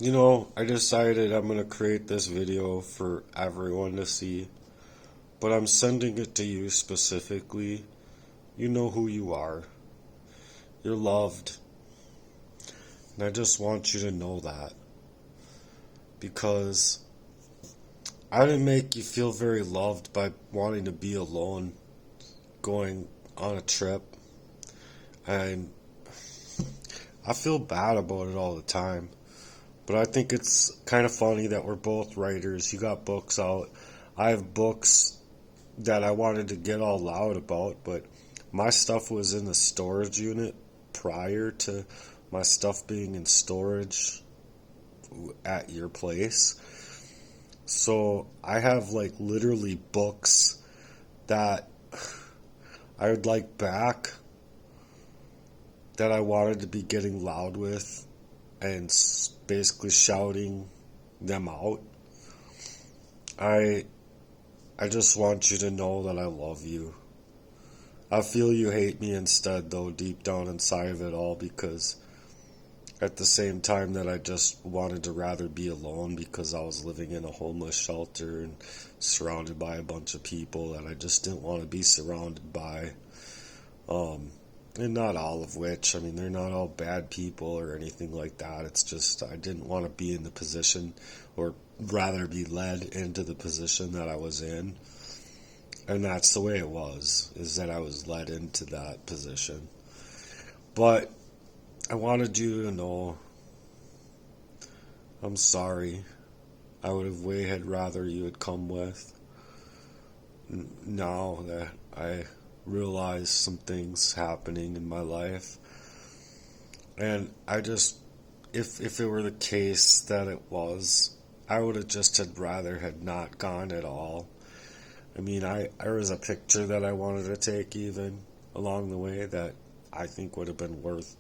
I decided I'm going to create this video for everyone to see, but I'm sending it to you specifically. You know who you are. You're loved. And I just want you to know that. Because I didn't make you feel very loved by wanting to be alone, going on a trip. And I feel bad about it all the time. But I think it's kind of funny that we're both writers. You got books out. I have books that I wanted to get all loud about, but my stuff was in the storage unit prior to my stuff being in storage at your place. So I have like literally books that I would like back that I wanted to be getting loud with and basically shouting them out. I I just want you to know that I love you. I feel you hate me instead, though, deep down inside of it all, because at the same time that I just wanted to rather be alone because I was living in a homeless shelter and surrounded by a bunch of people that I just didn't want to be surrounded by. And not all of which, I mean, they're not all bad people or anything like that. It's just I didn't want to be in the position, or rather be led into the position that I was in. And that's the way it was, is that I was led into that position. But I wanted you to know I'm sorry. I would have way had rather you had come with. Now that I realize some things happening in my life, and I just, if it were the case that it was, I would have just had rather had not gone at all. I mean, there was a picture that I wanted to take even along the way that I think would have been worth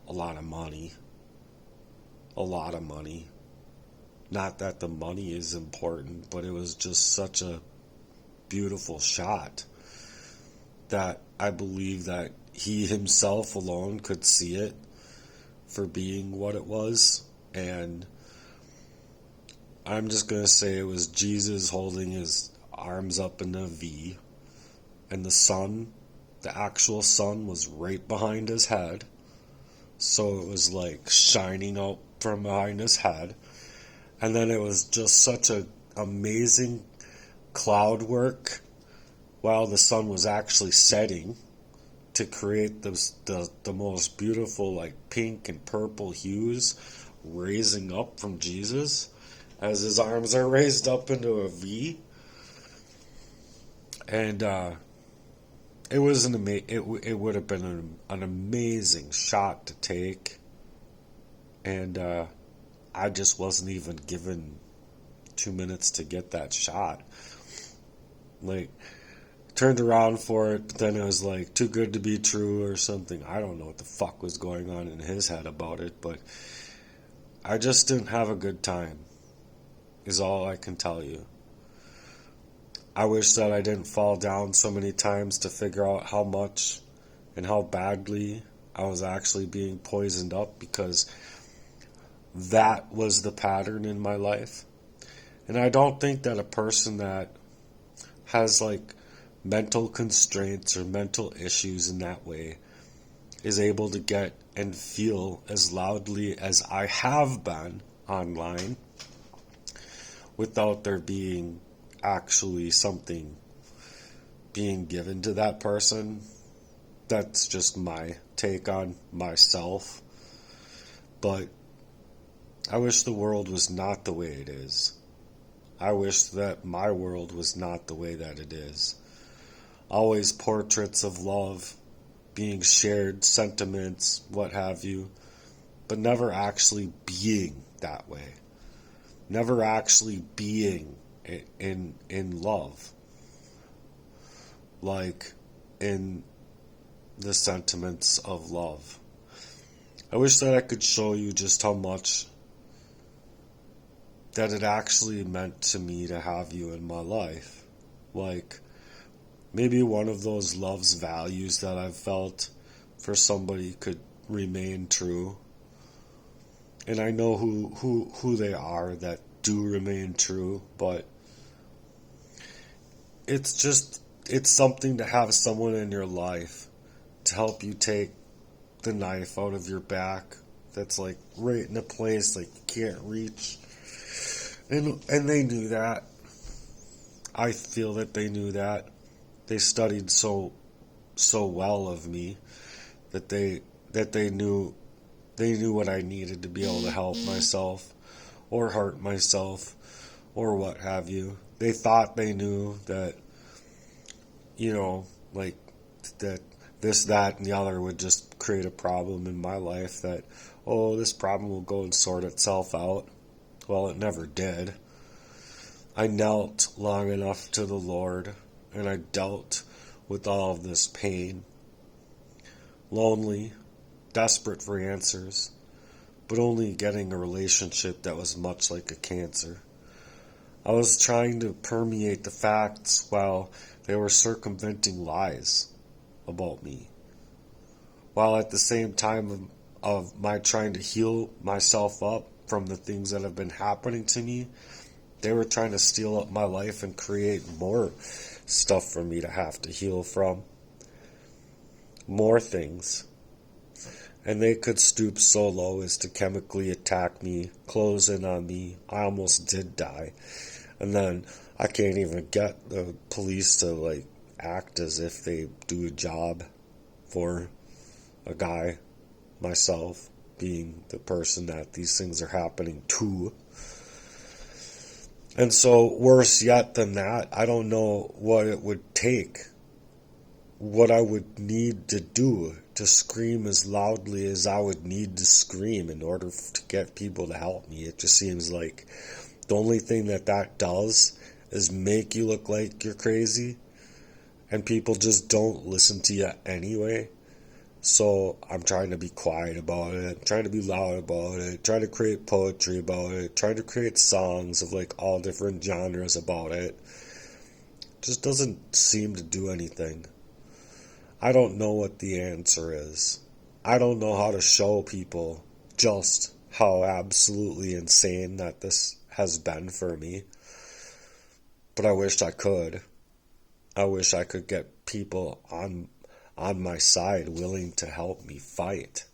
a lot of money. A lot of money. Not that the money is important, but it was just such a beautiful shot that I believe that he himself alone could see it for being what it was. And I'm just going to say it was Jesus holding his arms up in a V, and the sun, the actual sun, was right behind his head. So it was like shining out from behind his head. And then it was just such a amazing cloud work while the sun was actually setting to create the most beautiful, like, pink and purple hues raising up from Jesus as his arms are raised up into a V. And it was it would have been an amazing shot to take. And I just wasn't even given 2 minutes to get that shot. Like, turned around for it, but then it was like too good to be true or something. I don't know what the fuck was going on in his head about it, but I just didn't have a good time, is all I can tell you. I wish that I didn't fall down so many times to figure out how much and how badly I was actually being poisoned up, because that was the pattern in my life. And I don't think that a person that has like mental constraints or mental issues in that way is able to get and feel as loudly as I have been online without there being actually something being given to that person. That's just my take on myself. But I wish the world was not the way it is. I wish that my world was not the way that it is. Always portraits of love being shared, sentiments, what have you, but never actually being that way. Never actually being in love, like in the sentiments of love. I wish that I could show you just how much that it actually meant to me to have you in my life. Like, maybe one of those love's values that I've felt for somebody could remain true. and I know who they are that do remain true, but it's something to have someone in your life to help you take the knife out of your back that's like right in a place like you can't reach. And they knew that. I feel that they knew that. They studied so well of me that they knew what I needed to be able to help myself or hurt myself or what have you. They thought they knew that, like that this, that, and the other would just create a problem in my life that, oh, this problem will go and sort itself out. Well, it never did. I knelt long enough to the Lord, and I dealt with all of this pain. Lonely, desperate for answers, but only getting a relationship that was much like a cancer. I was trying to permeate the facts while they were circumventing lies about me, while at the same time of my trying to heal myself up from the things that have been happening to me, they were trying to steal up my life and create more stuff for me to have to heal from. More things. And they could stoop so low as to chemically attack me, close in on me. I almost did die. And then I can't even get the police to act as if they do a job for a guy, myself, being the person that these things are happening to. And so, worse yet than that, I don't know what it would take, what I would need to do to scream as loudly as I would need to scream in order to get people to help me. It just seems like the only thing that does is make you look like you're crazy, and people just don't listen to you anyway. So I'm trying to be quiet about it, trying to be loud about it, trying to create poetry about it, trying to create songs of all different genres about it. Just doesn't seem to do anything. I don't know what the answer is. I don't know how to show people just how absolutely insane that this has been for me. But I wish I could. I wish I could get people on my side willing to help me fight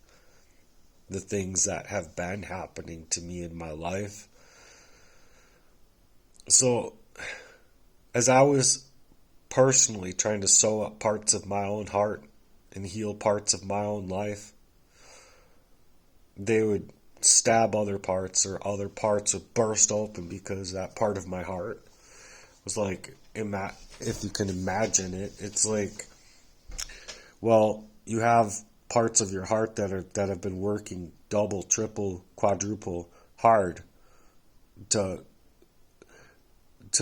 the things that have been happening to me in my life. So, as I was personally trying to sew up parts of my own heart and heal parts of my own life, they would stab other parts, or other parts would burst open because that part of my heart was if you can imagine it, it's well, you have parts of your heart that have been working double, triple, quadruple hard to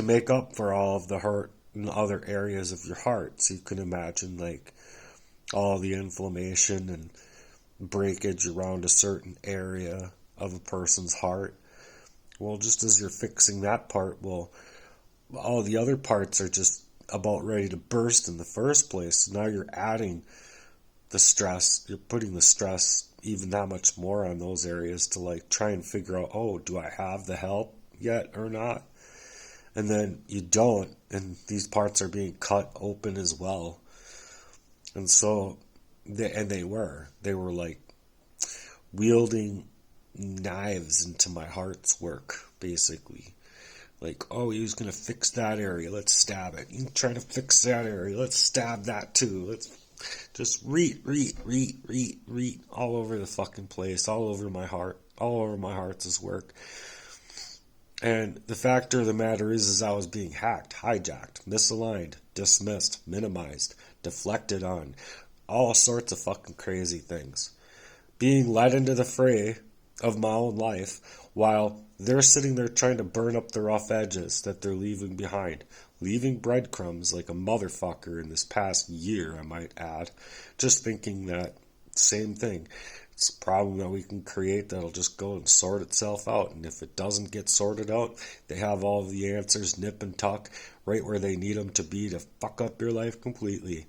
make up for all of the hurt in other areas of your heart. So you can imagine all the inflammation and breakage around a certain area of a person's heart. Well, just as you're fixing that part, well, all the other parts are just about ready to burst in the first place. So now you're adding the stress, you're putting the stress even that much more on those areas to try and figure out, oh, do I have the help yet or not? And then you don't, and these parts are being cut open as well. And so they were wielding knives into my heart's work, basically. Oh, he was going to fix that area, let's stab it. You try to fix that area, let's stab that too. Let's just reet all over the fucking place, all over my heart, all over my heart's work. And the fact of the matter is I was being hacked, hijacked, misaligned, dismissed, minimized, deflected on, all sorts of fucking crazy things. Being led into the fray of my own life while they're sitting there trying to burn up the rough edges that they're leaving behind. Leaving breadcrumbs like a motherfucker in this past year, I might add. Just thinking that same thing. It's a problem that we can create that'll just go and sort itself out. And if it doesn't get sorted out, they have all the answers nip and tuck right where they need them to be to fuck up your life completely.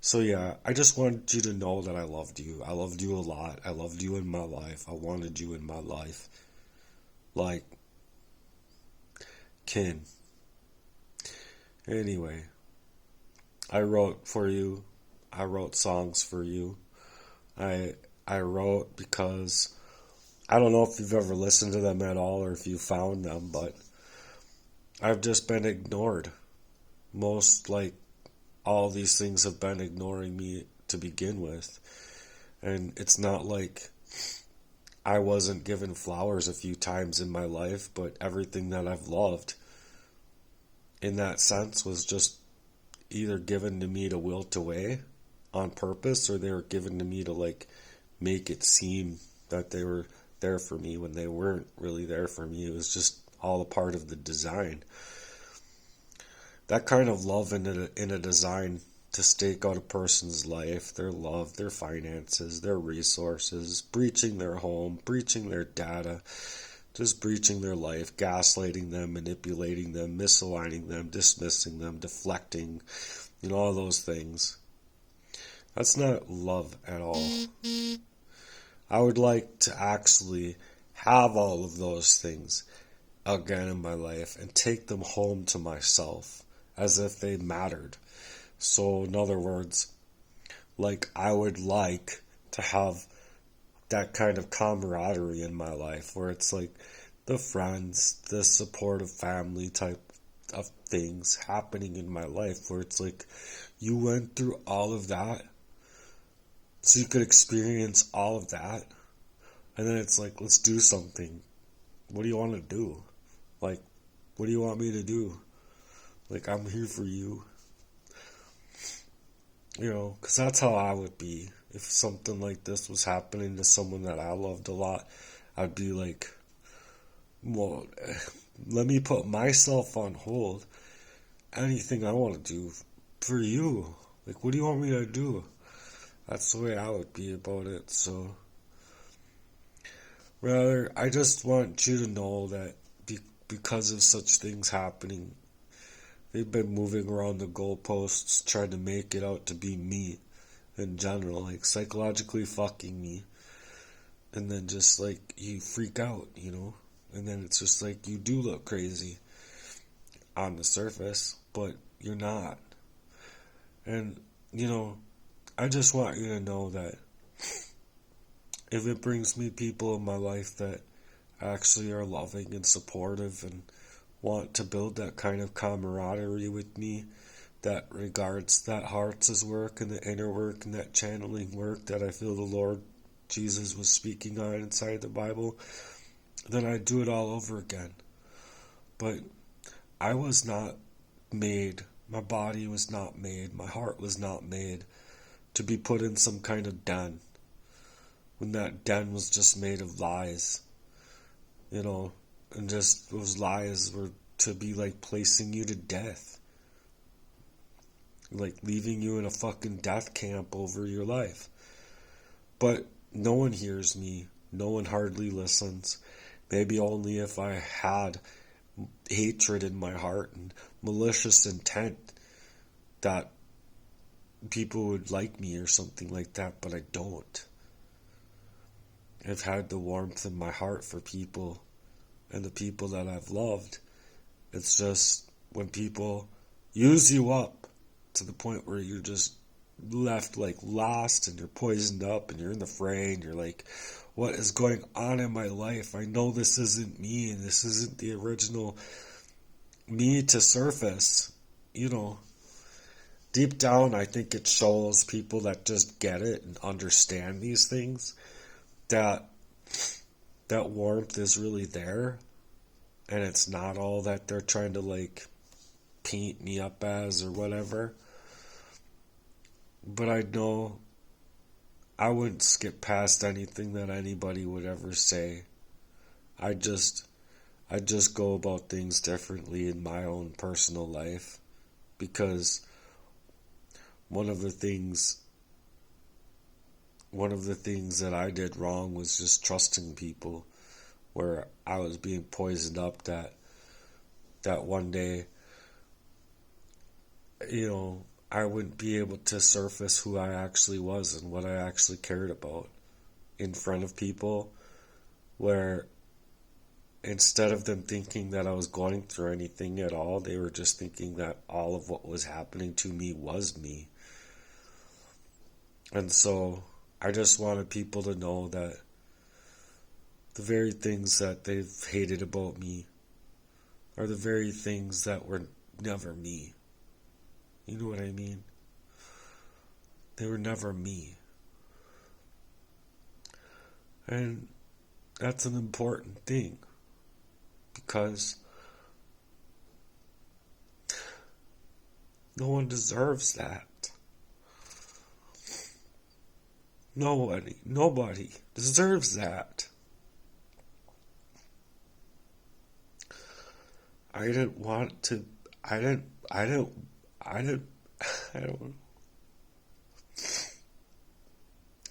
So yeah, I just wanted you to know that I loved you. I loved you a lot. I loved you in my life. I wanted you in my life. Like, kin. Anyway, I wrote for you. I wrote songs for you. I I wrote because I don't know if you've ever listened to them at all or if you found them, but I've just been ignored. Most, like, all these things have been ignoring me to begin with. And it's not like I wasn't given flowers a few times in my life, but everything that I've loved in that sense was just either given to me to wilt away on purpose, or they were given to me to, like, make it seem that they were there for me when they weren't really there for me. It was just all a part of the design. That kind of love in a design to stake out a person's life, their love, their finances, their resources, breaching their home, breaching their data, just breaching their life, gaslighting them, manipulating them, misaligning them, dismissing them, deflecting, all those things. That's not love at all. I would like to actually have all of those things again in my life and take them home to myself as if they mattered. So, in other words, like, I would like to have that kind of camaraderie in my life where it's like the friends, the supportive family type of things happening in my life where it's like you went through all of that so you could experience all of that, and then it's like, let's do something. What do you want to do? Like, what do you want me to do? Like, I'm here for you. Because that's how I would be. If something like this was happening to someone that I loved a lot, I'd be like, well, let me put myself on hold. Anything I want to do for you. Like, what do you want me to do? That's the way I would be about it. So, rather, I just want you to know that because of such things happening, they've been moving around the goalposts, trying to make it out to be me in general, like psychologically fucking me. And then just like you freak out, And then it's just like you do look crazy on the surface, but you're not. And, I just want you to know that if it brings me people in my life that actually are loving and supportive and want to build that kind of camaraderie with me, that regards that heart's work and the inner work and that channeling work that I feel the Lord Jesus was speaking on inside the Bible, then I'd do it all over again. But I was not made, my body was not made, my heart was not made to be put in some kind of den, when that den was just made of lies, and just those lies were to be like placing you to death, like leaving you in a fucking death camp over your life. But no one hears me, no one hardly listens, maybe only if I had hatred in my heart and malicious intent that people would like me or something like that, but I don't. I've had the warmth in my heart for people and the people that I've loved. It's just when people use you up to the point where you're just left like lost and you're poisoned up and you're in the fray and you're like, what is going on in my life? I know this isn't me and this isn't the original me to surface. Deep down, I think it shows people that just get it and understand these things that warmth is really there, and it's not all that they're trying to like paint me up as or whatever. But I know I wouldn't skip past anything that anybody would ever say. I just go about things differently in my own personal life, because one of the things that I did wrong was just trusting people, where I was being poisoned up that one day, I wouldn't be able to surface who I actually was and what I actually cared about in front of people, where instead of them thinking that I was going through anything at all, they were just thinking that all of what was happening to me was me. And so I just wanted people to know that the very things that they've hated about me are the very things that were never me. You know what I mean? They were never me. And that's an important thing, because no one deserves that. Nobody deserves that. I didn't want to, I didn't, I didn't, I didn't, I don't,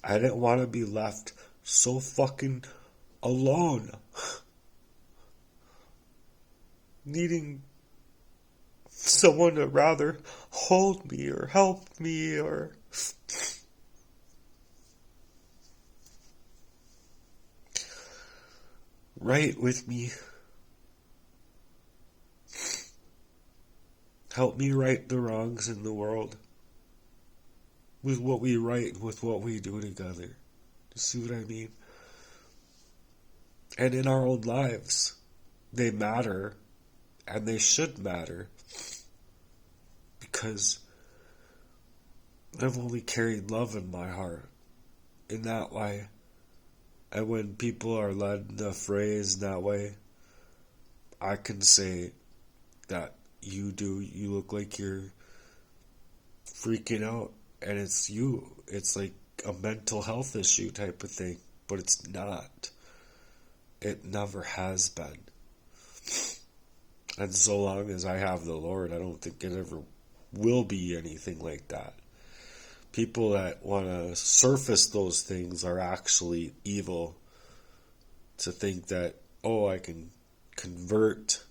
I didn't want to be left so fucking alone. Needing someone to rather hold me or help me or write with me. Help me right the wrongs in the world with what we write, with what we do together. You see what I mean? And in our own lives, they matter, and they should matter, because I've only carried love in my heart in that way. And when people are led in the phrase that way, I can say that you look like you're freaking out, and it's you. It's like a mental health issue type of thing, but it's not. It never has been. And so long as I have the Lord, I don't think it ever will be anything like that. People that want to surface those things are actually evil, to think that, oh, I can convert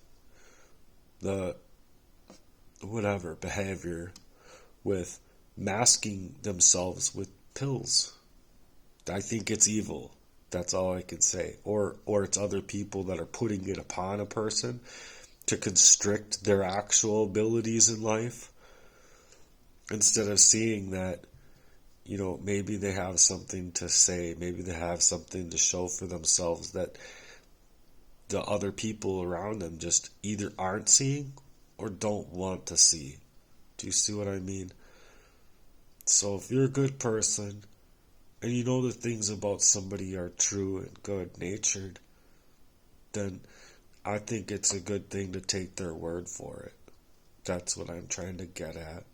the whatever behavior with masking themselves with pills. I think it's evil. That's all I can say. Or it's other people that are putting it upon a person to constrict their actual abilities in life, instead of seeing that, you know, maybe they have something to say, maybe they have something to show for themselves that the other people around them just either aren't seeing or don't want to see. Do you see what I mean? So if you're a good person and you know the things about somebody are true and good natured, then I think it's a good thing to take their word for it. That's what I'm trying to get at.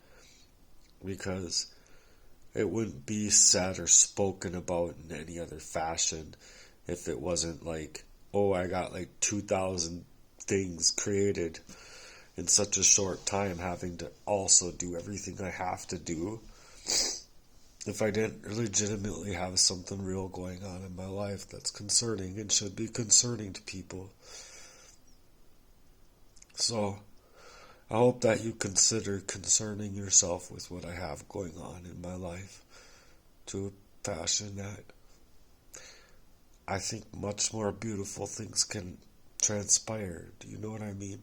Because it wouldn't be said or spoken about in any other fashion if it wasn't like, oh, I got like 2,000 things created in such a short time, having to also do everything I have to do. If I didn't legitimately have something real going on in my life that's concerning and should be concerning to people. So I hope that you consider concerning yourself with what I have going on in my life to a fashion that I think much more beautiful things can transpire. Do you know what I mean?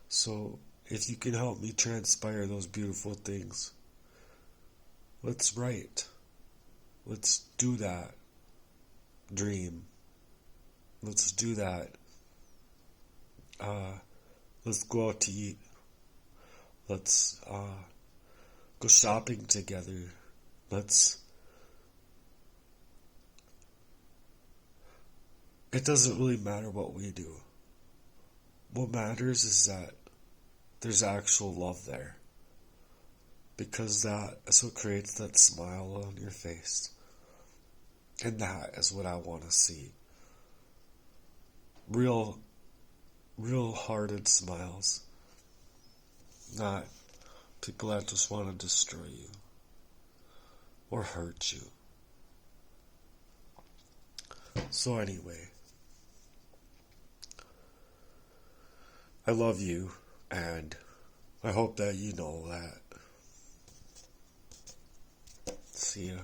So if you can help me transpire those beautiful things, let's write. Let's do that. Dream. Let's do that. Let's go out to eat. Let's go shopping together. It doesn't really matter what we do. What matters is that there's actual love there. Because that is what creates that smile on your face. And that is what I want to see. Real hearted smiles. Not people that just want to destroy you or hurt you. So anyway, I love you, and I hope that you know that. See ya.